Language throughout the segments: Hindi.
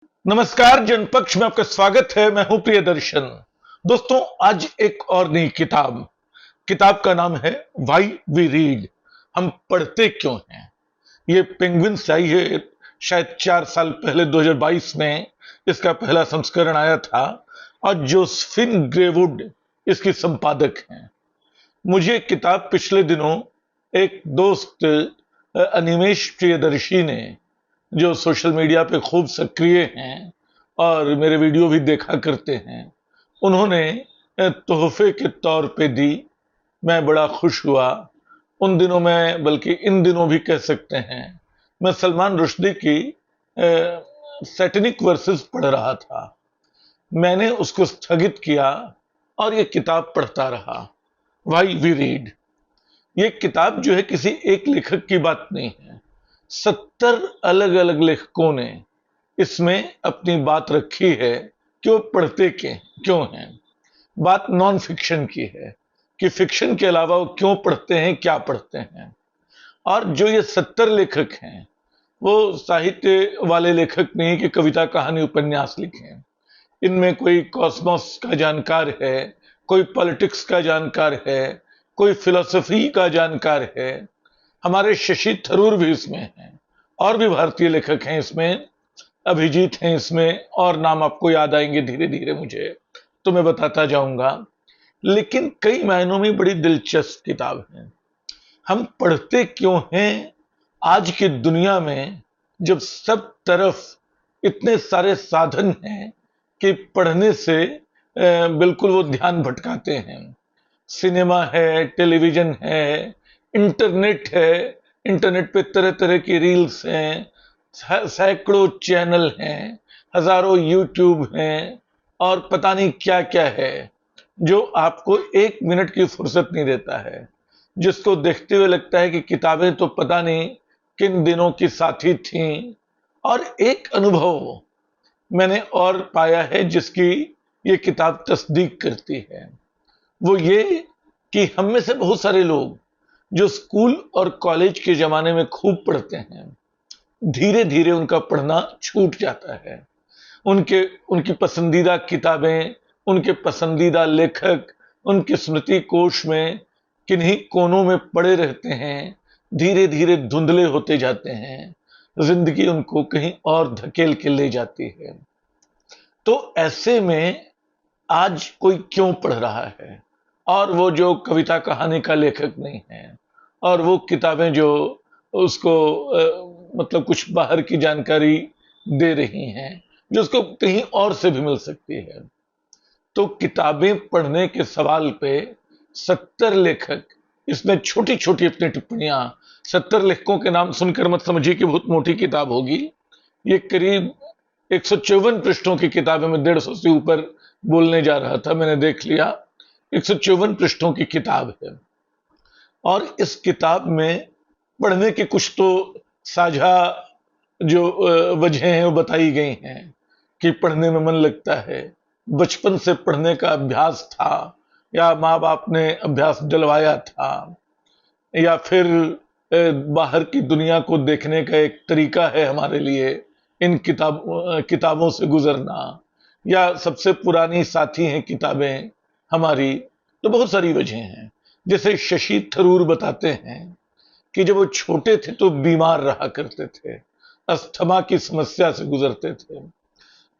नमस्कार, जनपक्ष में आपका स्वागत है। मैं हूं प्रियदर्शन। दोस्तों, आज एक और नई किताब का नाम है वाई वी रीड। हम पढ़ते क्यों हैं। ये पेंगुइन से आई है। शायद 4 साल पहले 2022 में इसका पहला संस्करण आया था और जोसेफिन ग्रेवुड इसकी संपादक हैं। मुझे किताब पिछले दिनों एक दोस्त अनिमेश प्रियदर्शी ने, जो सोशल मीडिया पे खूब सक्रिय हैं और मेरे वीडियो भी देखा करते हैं, उन्होंने तोहफे के तौर पे दी। मैं बड़ा खुश हुआ। उन दिनों में, बल्कि इन दिनों भी कह सकते हैं, मैं सलमान रुश्दी की सैटेनिक वर्सेस पढ़ रहा था। मैंने उसको स्थगित किया और ये किताब पढ़ता रहा। Why we read. ये किताब जो है किसी एक लेखक की बात नहीं है। 70 अलग अलग लेखकों ने इसमें अपनी बात रखी है कि वो पढ़ते क्यों हैं। बात नॉन फिक्शन की है कि फिक्शन के अलावा वो क्यों पढ़ते हैं, क्या पढ़ते हैं। और जो ये 70 लेखक हैं, वो साहित्य वाले लेखक नहीं कि कविता, कहानी, उपन्यास लिखें। इनमें कोई कॉस्मोस का जानकार है, कोई पॉलिटिक्स का जानकार है, कोई फिलोसफी का जानकार है। हमारे शशि थरूर भी इसमें हैं और भी भारतीय लेखक हैं इसमें। अभिजीत हैं इसमें, और नाम आपको याद आएंगे धीरे धीरे मुझे, तो मैं बताता जाऊंगा। लेकिन कई मायनों में बड़ी दिलचस्प किताब है। हम पढ़ते क्यों हैं आज की दुनिया में, जब सब तरफ इतने सारे साधन हैं कि पढ़ने से बिल्कुल वो ध्यान भटकाते हैं। सिनेमा है, टेलीविजन है, इंटरनेट है। इंटरनेट पे तरह तरह की रील्स हैं, सैकड़ों चैनल हैं, हजारों यूट्यूब हैं, और पता नहीं क्या क्या है जो आपको 1 मिनट की फुर्सत नहीं देता है। जिसको देखते हुए लगता है कि किताबें तो पता नहीं किन दिनों की साथी थीं। और एक अनुभव मैंने और पाया है जिसकी ये किताब तस्दीक करती है। वो ये कि हम में से बहुत सारे लोग जो स्कूल और कॉलेज के जमाने में खूब पढ़ते हैं, धीरे धीरे उनका पढ़ना छूट जाता है। उनके उनकी पसंदीदा किताबें, उनके पसंदीदा लेखक उनके स्मृति कोश में किन्हीं कोनों में पड़े रहते हैं। धीरे धीरे धुंधले होते जाते हैं। जिंदगी उनको कहीं और धकेल के ले जाती है। तो ऐसे में आज कोई क्यों पढ़ रहा है, और वो जो कविता कहानी का लेखक नहीं है, और वो किताबें जो उसको मतलब कुछ बाहर की जानकारी दे रही हैं जो उसको कहीं और से भी मिल सकती है। तो किताबें पढ़ने के सवाल पे 70 लेखक, इसमें छोटी छोटी अपनी टिप्पणियां। 70 लेखकों के नाम सुनकर मत समझिए कि बहुत मोटी किताब होगी। ये करीब 154 पृष्ठों की किताब है। मैं 150 से ऊपर बोलने जा रहा था, मैंने देख लिया। 154 पृष्ठों की किताब है। और इस किताब में पढ़ने की कुछ तो साझा जो वजह हैं वो बताई गई हैं कि पढ़ने में मन लगता है, बचपन से पढ़ने का अभ्यास था, या माँ बाप ने अभ्यास दिलवाया था, या फिर बाहर की दुनिया को देखने का एक तरीका है हमारे लिए इन किताबों से गुजरना, या सबसे पुरानी साथी हैं किताबें हमारी। तो बहुत सारी वजह हैं। जैसे शशि थरूर बताते हैं कि जब वो छोटे थे तो बीमार रहा करते थे, अस्थमा की समस्या से गुजरते थे,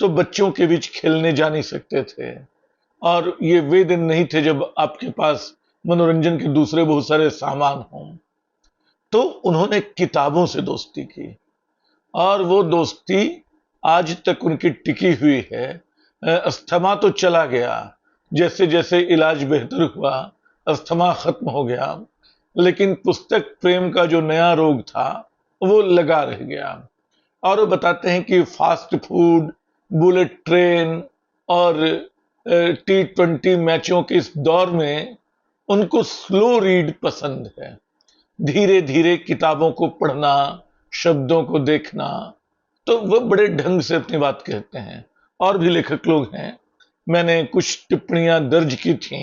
तो बच्चों के बीच खेलने जा नहीं सकते थे। और ये वे दिन नहीं थे जब आपके पास मनोरंजन के दूसरे बहुत सारे सामान हों। तो उन्होंने किताबों से दोस्ती की, और वो दोस्ती आज तक उनकी टिकी हुई है। अस्थमा तो चला गया, जैसे जैसे इलाज बेहतर हुआ अस्थमा खत्म हो गया, लेकिन पुस्तक प्रेम का जो नया रोग था वो लगा रह गया। और वो बताते हैं कि फास्ट फूड, बुलेट ट्रेन और T20 मैचों के इस दौर में उनको स्लो रीड पसंद है। धीरे धीरे किताबों को पढ़ना, शब्दों को देखना। तो वह बड़े ढंग से अपनी बात कहते हैं। और भी लेखक लोग हैं, मैंने कुछ टिप्पणियां दर्ज की थी,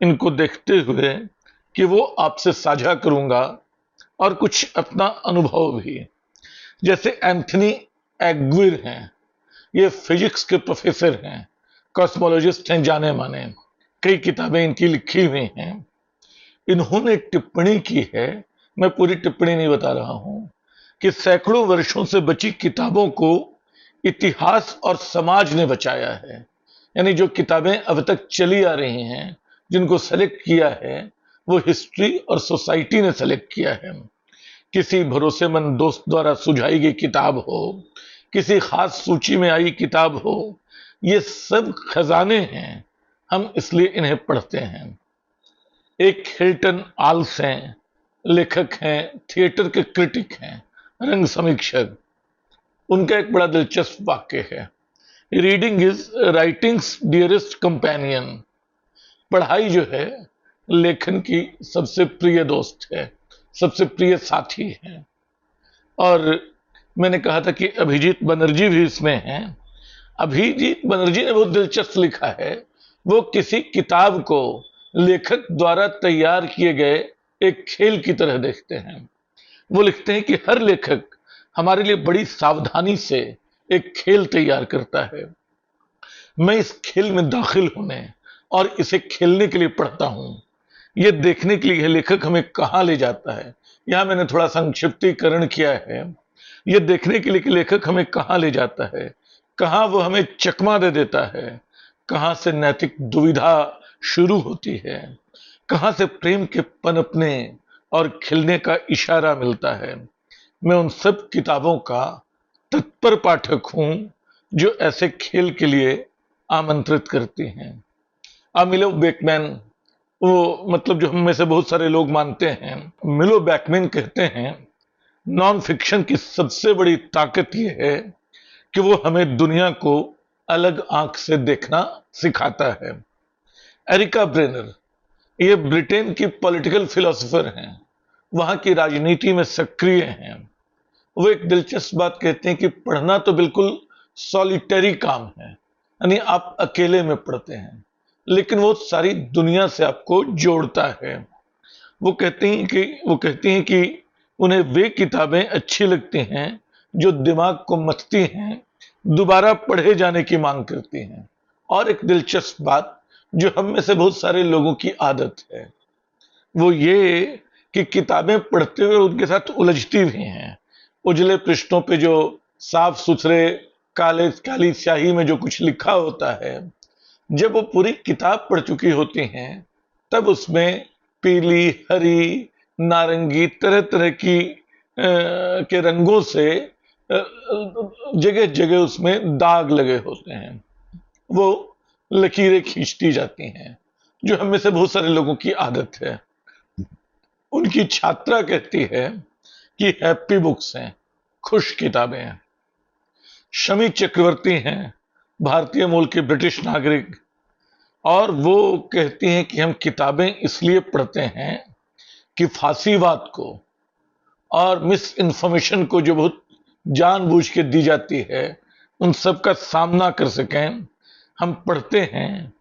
इनको देखते हुए कि वो आपसे साझा करूंगा, और कुछ अपना अनुभव भी। जैसे एंथनी एग्विर हैं, ये फिजिक्स के प्रोफेसर हैं, कॉस्मोलॉजिस्ट हैं जाने माने, कई किताबें इनकी लिखी हुई हैं। इन्होंने टिप्पणी की है, मैं पूरी टिप्पणी नहीं बता रहा हूं, कि सैकड़ों वर्षों से बची किताबों को इतिहास और समाज ने बचाया है। यानी जो किताबें अब तक चली आ रही हैं, जिनको सेलेक्ट किया है, वो हिस्ट्री और सोसाइटी ने सेलेक्ट किया है। किसी भरोसेमंद दोस्त द्वारा सुझाई गई किताब हो, किसी खास सूची में आई किताब हो, ये सब खजाने हैं, हम इसलिए इन्हें पढ़ते हैं। एक हिल्टन आल्स हैं, लेखक हैं, थिएटर के क्रिटिक हैं, रंग समीक्षक। उनका एक बड़ा दिलचस्प वाक्य है, reading is writings dearest companion. पढ़ाई जो है लेखन की सबसे प्रिय दोस्त है, सबसे प्रिय साथी है। और मैंने कहा था कि अभिजीत बनर्जी भी इसमें हैं। अभिजीत बनर्जी ने बहुत दिलचस्प लिखा है, वो किसी किताब को लेखक द्वारा तैयार किए गए एक खेल की तरह देखते हैं। वो लिखते हैं कि हर लेखक हमारे लिए बड़ी सावधानी से एक खेल तैयार करता है। मैं इस खेल में दाखिल होने और इसे खेलने के लिए पढ़ता हूं, यह देखने के लिए लेखक हमें कहां ले जाता है। यहां मैंने थोड़ा संक्षिप्तीकरण किया है। यह देखने के लिए कि लेखक हमें कहां ले जाता है, कहां वो हमें चकमा दे देता है, कहां से नैतिक दुविधा शुरू होती है, कहां से प्रेम के पनपने और खिलने का इशारा मिलता है। मैं उन सब किताबों का तत्पर पाठक हूं जो ऐसे खेल के लिए आमंत्रित करती हैं। मिलो बेकमैन, वो मतलब जो हम में से बहुत सारे लोग मानते हैं, मिलो बैकमैन कहते हैं नॉन फिक्शन की सबसे बड़ी ताकत यह है कि वो हमें दुनिया को अलग आंख से देखना सिखाता है। एरिका ब्रेनर, ये ब्रिटेन की पॉलिटिकल फिलोसोफर हैं, वहां की राजनीति में सक्रिय हैं। वो एक दिलचस्प बात कहते हैं कि पढ़ना तो बिल्कुल सॉलिटरी काम है, यानी आप अकेले में पढ़ते हैं, लेकिन वो सारी दुनिया से आपको जोड़ता है। वो कहती हैं कि उन्हें वे किताबें अच्छी लगती हैं जो दिमाग को मथती हैं, दोबारा पढ़े जाने की मांग करती हैं। और एक दिलचस्प बात जो हम में से बहुत सारे लोगों की आदत है, वो ये कि किताबें पढ़ते हुए उनके साथ उलझती भी हैं। उजले पृष्ठों पे जो साफ सुथरे काली स्याही में जो कुछ लिखा होता है, जब वो पूरी किताब पढ़ चुकी होती हैं, तब उसमें पीली, हरी, नारंगी तरह तरह की के रंगों से जगह जगह उसमें दाग लगे होते हैं। वो लकीरें खींचती जाती हैं, जो हम में से बहुत सारे लोगों की आदत है। उनकी छात्रा कहती है कि हैप्पी बुक्स हैं, खुश किताबें हैं। शमी चक्रवर्ती हैं, भारतीय मूल के ब्रिटिश नागरिक, और वो कहती हैं कि हम किताबें इसलिए पढ़ते हैं कि फांसीवाद को और मिस इन्फॉर्मेशन को जो बहुत जानबूझ के दी जाती है, उन सब का सामना कर सकें। हम पढ़ते हैं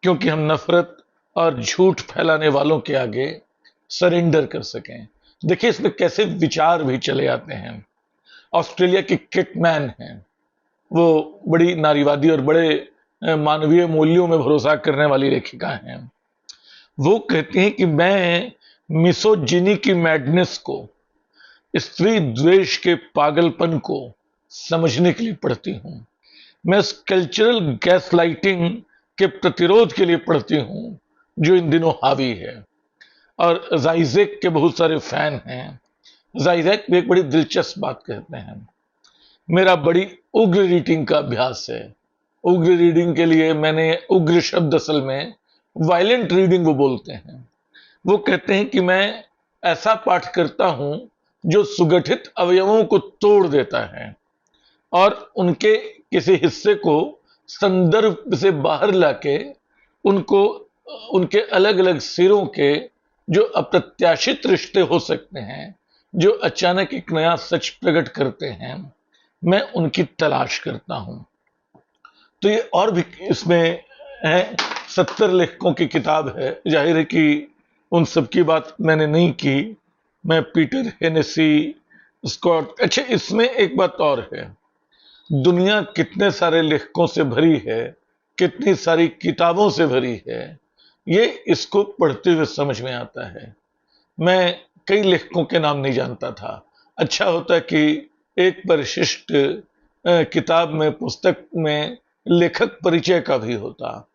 क्योंकि हम नफरत और झूठ फैलाने वालों के आगे सरेंडर कर सकें। देखिए इसमें कैसे विचार भी चले आते हैं। ऑस्ट्रेलिया की किटमैन हैं, वो बड़ी नारीवादी और बड़े मानवीय मूल्यों में भरोसा करने वाली लेखिका हैं। वो कहती हैं कि मैं मिसोजिनी की मैडनेस को, स्त्री द्वेष के पागलपन को समझने के लिए पढ़ती हूं। मैं इस कल्चरल गैसलाइटिंग के प्रतिरोध के लिए पढ़ती हूं जो इन दिनों हावी है। और जाइजेक के बहुत सारे फैन हैं। जाइजेक भी एक बड़ी दिलचस्प बात कहते हैं, मेरा बड़ी उग्र रीडिंग का अभ्यास है। उग्र रीडिंग के लिए मैंने उग्र शब्द असल में वायलेंट रीडिंग वो बोलते हैं। वो कहते हैं कि मैं ऐसा पाठ करता हूं जो सुगठित अवयवों को तोड़ देता है और उनके किसी हिस्से को संदर्भ से बाहर लाके उनको उनके अलग अलग सिरों के जो अप्रत्याशित रिश्ते हो सकते हैं, जो अचानक एक नया सच प्रकट करते हैं, मैं उनकी तलाश करता हूं। तो ये और भी इसमें है, 70 लेखकों की किताब है। जाहिर है कि उन सब की बात मैंने नहीं की। मैं पीटर हेनेसी, स्कॉट, अच्छा इसमें एक बात और है, दुनिया कितने सारे लेखकों से भरी है, कितनी सारी किताबों से भरी है, ये इसको पढ़ते हुए समझ में आता है। मैं कई लेखकों के नाम नहीं जानता था। अच्छा होता कि एक परिशिष्ट किताब में, पुस्तक में लेखक परिचय का भी होता।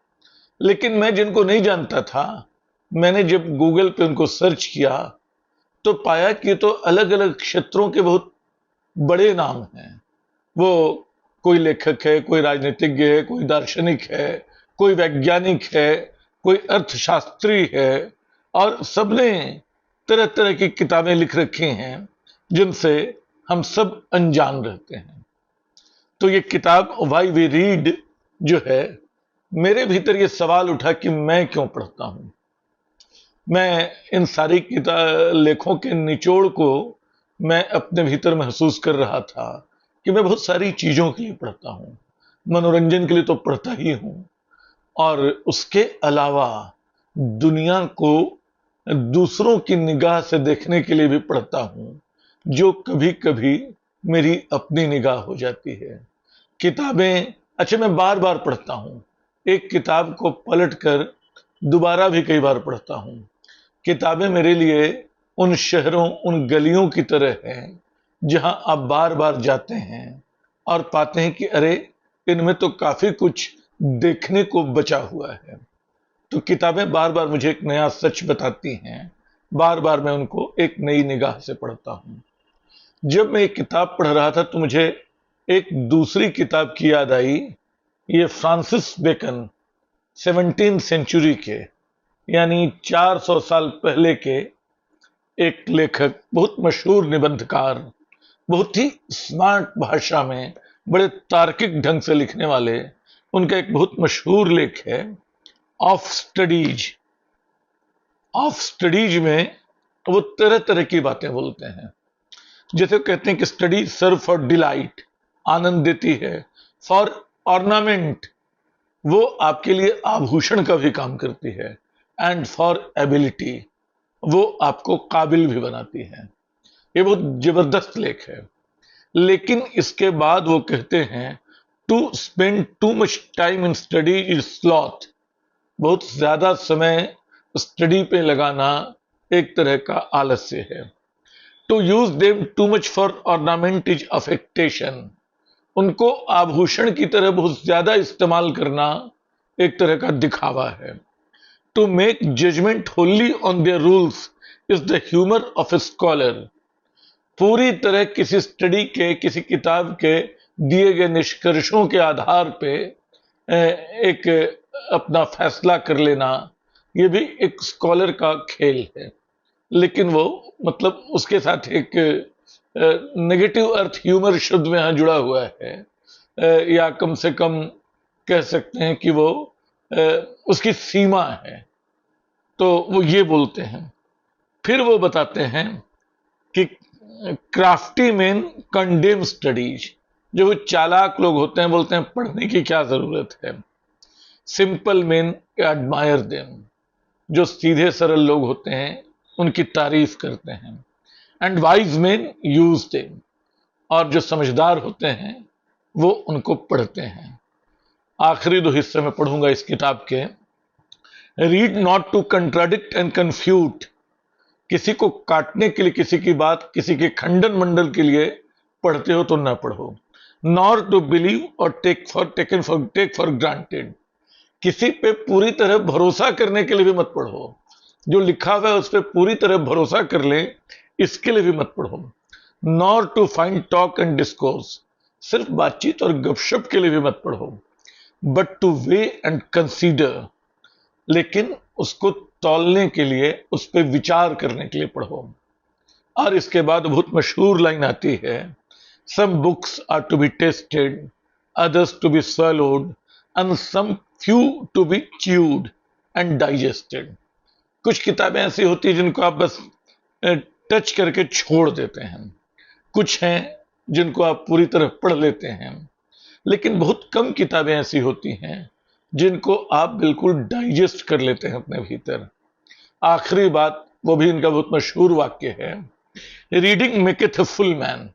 लेकिन मैं जिनको नहीं जानता था, मैंने जब गूगल पे उनको सर्च किया तो पाया कि तो अलग अलग क्षेत्रों के बहुत बड़े नाम हैं। वो कोई लेखक है, कोई राजनीतिज्ञ है, कोई दार्शनिक है, कोई वैज्ञानिक है, कोई अर्थशास्त्री है, और सबने तरह तरह की किताबें लिख रखी हैं जिनसे हम सब अनजान रहते हैं। तो ये किताब व्हाई वी रीड जो है, मेरे भीतर ये सवाल उठा कि मैं क्यों पढ़ता हूं। मैं इन सारी लेखों के निचोड़ को मैं अपने भीतर महसूस कर रहा था कि मैं बहुत सारी चीजों के लिए पढ़ता हूं। मनोरंजन के लिए तो पढ़ता ही हूं, और उसके अलावा दुनिया को दूसरों की निगाह से देखने के लिए भी पढ़ता हूं, जो कभी कभी मेरी अपनी निगाह हो जाती है। किताबें, अच्छा, मैं बार बार पढ़ता हूं। एक किताब को पलटकर दोबारा भी कई बार पढ़ता हूं। किताबें मेरे लिए उन शहरों, उन गलियों की तरह हैं जहां आप बार बार जाते हैं और पाते हैं कि अरे, इनमें तो काफी कुछ देखने को बचा हुआ है। तो किताबें बार बार मुझे एक नया सच बताती हैं, बार बार मैं उनको एक नई निगाह से पढ़ता हूं। जब मैं एक किताब पढ़ रहा था तो मुझे एक दूसरी किताब की याद आई। ये फ्रांसिस बेकन, 17th सेंचुरी के, यानी 400 साल पहले के एक लेखक, बहुत मशहूर निबंधकार, बहुत ही स्मार्ट भाषा में, बड़े तार्किक ढंग से लिखने वाले। उनका एक बहुत मशहूर लेख है ऑफ स्टडीज। ऑफ स्टडीज में वो तरह तरह की बातें बोलते हैं। जैसे वो कहते हैं कि स्टडी सर्व फॉर डिलाइट, आनंद देती है। फॉर ऑर्नामेंट, वो आपके लिए आभूषण का भी काम करती है। एंड फॉर एबिलिटी, वो आपको काबिल भी बनाती है। ये बहुत जबरदस्त लेख है। लेकिन इसके बाद वो कहते हैं to spend too much time in study is sloth. बहुत ज्यादा समय स्टडी पे लगाना एक तरह का आलस्य है। To use them too much for ornament is affectation. उनको आभूषण की तरह बहुत ज्यादा इस्तेमाल करना एक तरह का दिखावा है। To make judgment wholly on their rules is the humour of a scholar. पूरी तरह किसी स्टडी के, किसी किताब के दिए गए निष्कर्षों के आधार पे एक अपना फैसला कर लेना, ये भी एक स्कॉलर का खेल है। लेकिन वो, मतलब उसके साथ एक नेगेटिव अर्थ ह्यूमर शब्द में यहां जुड़ा हुआ है, या कम से कम कह सकते हैं कि वो उसकी सीमा है। तो वो ये बोलते हैं। फिर वो बताते हैं कि क्राफ्टी मैन कंडेम स्टडीज। जो वो चालाक लोग होते हैं बोलते हैं पढ़ने की क्या जरूरत है। Simple man admire them. जो सीधे सरल लोग होते हैं उनकी तारीफ करते हैं। And wise man use them. और जो समझदार होते हैं वो उनको पढ़ते हैं। आखिरी दो हिस्से में पढ़ूंगा इस किताब के। Read not to contradict and confute. किसी को काटने के लिए, किसी की बात, किसी के खंडन मंडल के लिए पढ़ते हो तो ना पढ़ो। नॉर टू बिलीव और टेक फॉर ग्रांटेड। किसी पे पूरी तरह भरोसा करने के लिए भी मत पढ़ो। जो लिखा हुआ है उस पर पूरी तरह भरोसा कर ले, इसके लिए भी मत पढ़ो। Nor to find talk and discourse. सिर्फ बातचीत और गपशप के लिए भी मत पढ़ो। But to weigh and consider. लेकिन उसको तौलने के लिए, उस पर विचार करने के लिए पढ़ो। और इसके बाद बहुत मशहूर लाइन आती है, some books are to be tasted, others to be swallowed and some few to be chewed and digested. कुछ किताबें ऐसी होती हैं जिनको आप बस टच करके छोड़ देते हैं। कुछ हैं जिनको आप पूरी तरह पढ़ लेते हैं। लेकिन बहुत कम किताबें ऐसी होती हैं जिनको आप बिल्कुल डाइजेस्ट कर लेते हैं अपने भीतर। आखिरी बात, वो भी इनका बहुत मशहूर वाक्य है, reading मेकeth a full man,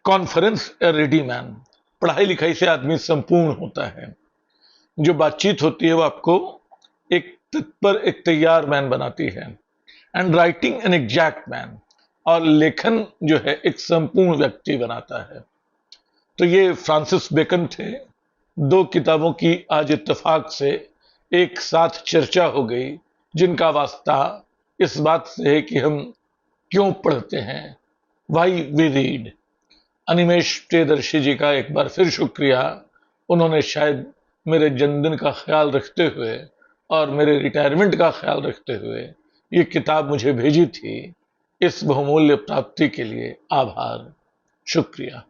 conference A ready man. पढ़ाई लिखाई से आदमी संपूर्ण होता है। जो बातचीत होती है वो आपको एक तत्पर, एक तैयार मैन बनाती है। And writing an exact man, और लेखन जो है एक संपूर्ण व्यक्ति बनाता है। तो ये फ्रांसिस बेकन थे। दो किताबों की आज इत्तेफाक से एक साथ चर्चा हो गई, जिनका वास्ता इस बात से है कि हम क्यों पढ़ते हैं, why we read. Animesh Priyadarshi ji का एक बार फिर शुक्रिया। उन्होंने शायद मेरे जन्मदिन का ख्याल रखते हुए और मेरे रिटायरमेंट का ख्याल रखते हुए ये किताब मुझे भेजी थी। इस बहुमूल्य प्राप्ति के लिए आभार, शुक्रिया।